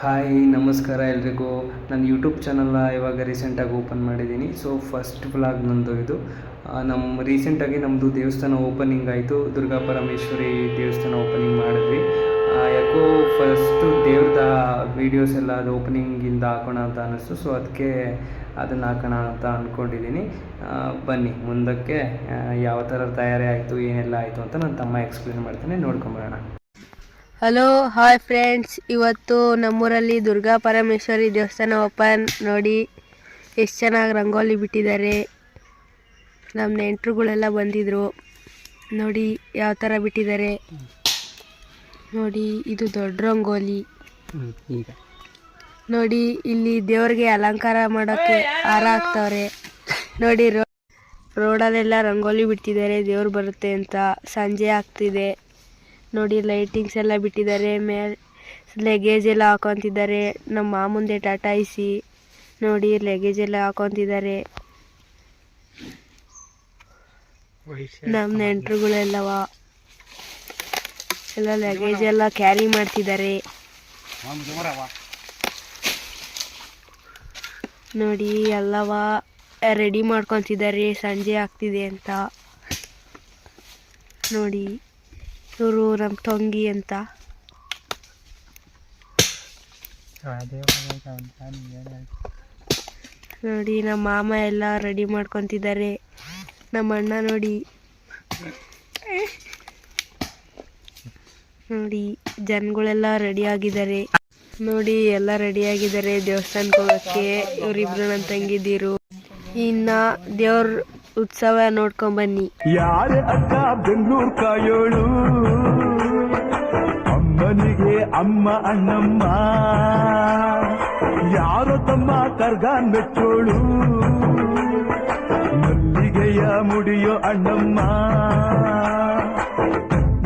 Hi ನಮಸ್ಕಾರ ಎಲ್ರಿಗೂ. ನನ್ನ ಯೂಟ್ಯೂಬ್ ಚಾನಲ್ನ ಇವಾಗ ರೀಸೆಂಟಾಗಿ ಓಪನ್ ಮಾಡಿದ್ದೀನಿ. ಸೊ ಫಸ್ಟ್ ವ್ಲಾಗ್ ನಂದು ಇದು. ರೀಸೆಂಟಾಗಿ ನಮ್ಮದು ದೇವಸ್ಥಾನ ಓಪನಿಂಗ್ ಆಯಿತು. ದುರ್ಗಾ ಪರಮೇಶ್ವರಿ ದೇವಸ್ಥಾನ ಓಪನಿಂಗ್ ಮಾಡಿದ್ವಿ. ಯಾಕೋ ಫಸ್ಟು ದೇವ್ರದ ವೀಡಿಯೋಸ್ ಎಲ್ಲ ಅದು ಓಪನಿಂಗಿಂದ ಹಾಕೋಣ ಅಂತ ಅನ್ನಿಸ್ತು. ಸೊ ಅದಕ್ಕೆ ಅದನ್ನು ಹಾಕೋಣ ಅಂತ ಅಂದ್ಕೊಂಡಿದ್ದೀನಿ. ಬನ್ನಿ ಮುಂದಕ್ಕೆ ಯಾವ ಥರ ತಯಾರಿ ಆಯಿತು, ಏನೆಲ್ಲ ಆಯಿತು ಅಂತ ನನ್ನ ತಮ್ಮ ಎಕ್ಸ್ಪ್ಲೇನ್ ಮಾಡ್ತಾನೆ, ನೋಡ್ಕೊಂಬರೋಣ. ಹಲೋ ಹಾಯ್ ಫ್ರೆಂಡ್ಸ್, ಇವತ್ತು ನಮ್ಮೂರಲ್ಲಿ ದುರ್ಗಾ ಪರಮೇಶ್ವರಿ ದೇವಸ್ಥಾನ ಓಪನ್. ನೋಡಿ ಎಷ್ಟು ಚೆನ್ನಾಗಿ ರಂಗೋಲಿ ಬಿಟ್ಟಿದ್ದಾರೆ. ನಮ್ಮ ನೆಂಟರುಗಳೆಲ್ಲ ಬಂದಿದ್ರು. ನೋಡಿ ಯಾವ ಥರ ಬಿಟ್ಟಿದ್ದಾರೆ. ನೋಡಿ ಇದು ದೊಡ್ಡ ರಂಗೋಲಿ. ಈಗ ನೋಡಿ ಇಲ್ಲಿ ದೇವ್ರಿಗೆ ಅಲಂಕಾರ ಮಾಡೋಕ್ಕೆ ಹಾರ ಹಾಕ್ತವ್ರೆ. ನೋಡಿ ರೋಡಲ್ಲೆಲ್ಲ ರಂಗೋಲಿ ಬಿಟ್ಟಿದ್ದಾರೆ ದೇವ್ರು ಬರುತ್ತೆ ಅಂತ. ಸಂಜೆ ಆಗ್ತಿದೆ. ನೋಡಿ ಲೈಟಿಂಗ್ಸ್ ಎಲ್ಲ ಬಿಟ್ಟಿದ್ದಾರೆ. ಲಗೇಜ್ ಎಲ್ಲ ಹಾಕೊತಿದ್ದಾರೆ. ನಮ್ಮ ಮಾಮುಂದೆ ಟಾಟಾ ಐಸಿ. ನೋಡಿ ಲಗೇಜ್ ಎಲ್ಲ ಹಾಕೊತಿದ್ದಾರೆ. ನಮ್ಮ ನೆಂಟರುಗಳೆಲ್ಲವ ಎಲ್ಲ ಲಗೇಜ್ ಎಲ್ಲ ಕ್ಯಾರಿ ಮಾಡ್ತಿದ್ದಾರೆ. ನೋಡಿ ಎಲ್ಲವ ರೆಡಿ ಮಾಡ್ಕೊತಿದ್ದಾರೆ ಸಂಜೆ ಆಗ್ತಿದೆ ಅಂತ. ನೋಡಿ ಇವರು ನಮ್ಮ ತಂಗಿ ಅಂತ. ನೋಡಿ ನಮ್ಮ ಮಾಮ ಎಲ್ಲ ರೆಡಿ ಮಾಡ್ಕೊತಿದ್ದಾರೆ. ನಮ್ಮ ಅಣ್ಣ ನೋಡಿ ನೋಡಿ ಜನಗಳೆಲ್ಲ ರೆಡಿ ಆಗಿದ್ದಾರೆ. ನೋಡಿ ಎಲ್ಲ ರೆಡಿ ಆಗಿದ್ದಾರೆ ದೇವಸ್ಥಾನಕ್ಕೆ ಹೋಗೋಕ್ಕೆ. ಇವರಿಬ್ರು ನನ್ನ ತಂಗಿದ್ದೀರು. ಇನ್ನ ದೇವ್ರ ಉತ್ಸವ ನೋಡ್ಕೊಂಬನ್ನಿ. ಯಾರೇ ಅಕ್ಕ ಬೆಂಗಳೂರು ಕಾಯೋಳು, ಅಮ್ಮನಿಗೆ ಅಮ್ಮ ಅಣ್ಣಮ್ಮ, ಯಾರೋ ತಮ್ಮ ಕರ್ಗ ಮೆಚ್ಚೋಳು, ಮಲ್ಲಿಗೆಯ ಮುಡಿಯೋ ಅಣ್ಣಮ್ಮ.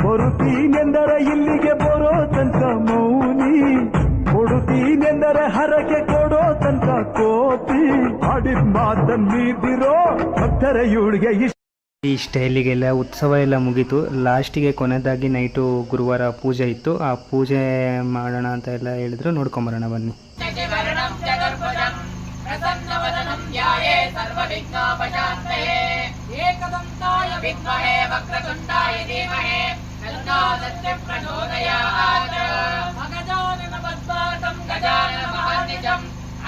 ಬರುತ್ತೀನೆಂದರೆ ಇಲ್ಲಿಗೆ ಬರೋ ತನಕ ಮೌನಿ, ಕೊಡುತ್ತೀನೆಂದರೆ ಹರಕೆ ಕೊಡೋ ತನಕ ಕೋತಿ. ಆಡಿದ ಮಾತನ್ ಮೀದಿರೋ ಭಕ್ತರ ಇವಳಿಗೆ ಇಷ್ಟ. ಇಲ್ಲಿಗೆಲ್ಲ ಉತ್ಸವ ಎಲ್ಲ ಮುಗೀತು. ಲಾಸ್ಟಿಗೆ ಕೊನೆಯದಾಗಿ ನೈಟು ಗುರುವಾರ ಪೂಜೆ ಇತ್ತು. ಆ ಪೂಜೆ ಮಾಡೋಣ ಅಂತ ಎಲ್ಲ ಹೇಳಿದ್ರು. ನೋಡ್ಕೊಂಬರೋಣ ಬನ್ನಿ.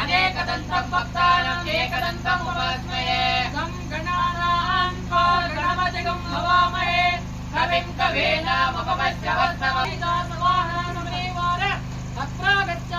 ಅನೇಕದಂತಂ ಭಕ್ತಾನಾಂ ಏಕದಂತಂ ಉಪಾಸ್ಮಯೇ. ಗಂ ಗಣಾನಾಂ ತ್ವಾ ಗಣಪತಿಗಂ ಹವಾಮಹೇ. ಕವಿಂ ಕವೇನಾಮುಪಮಸ್ಯ ವಸ್ತವಂ. ಸವಾಹನಂ ದೇವಾರ ತತ್ರಾಗಚ್ಚ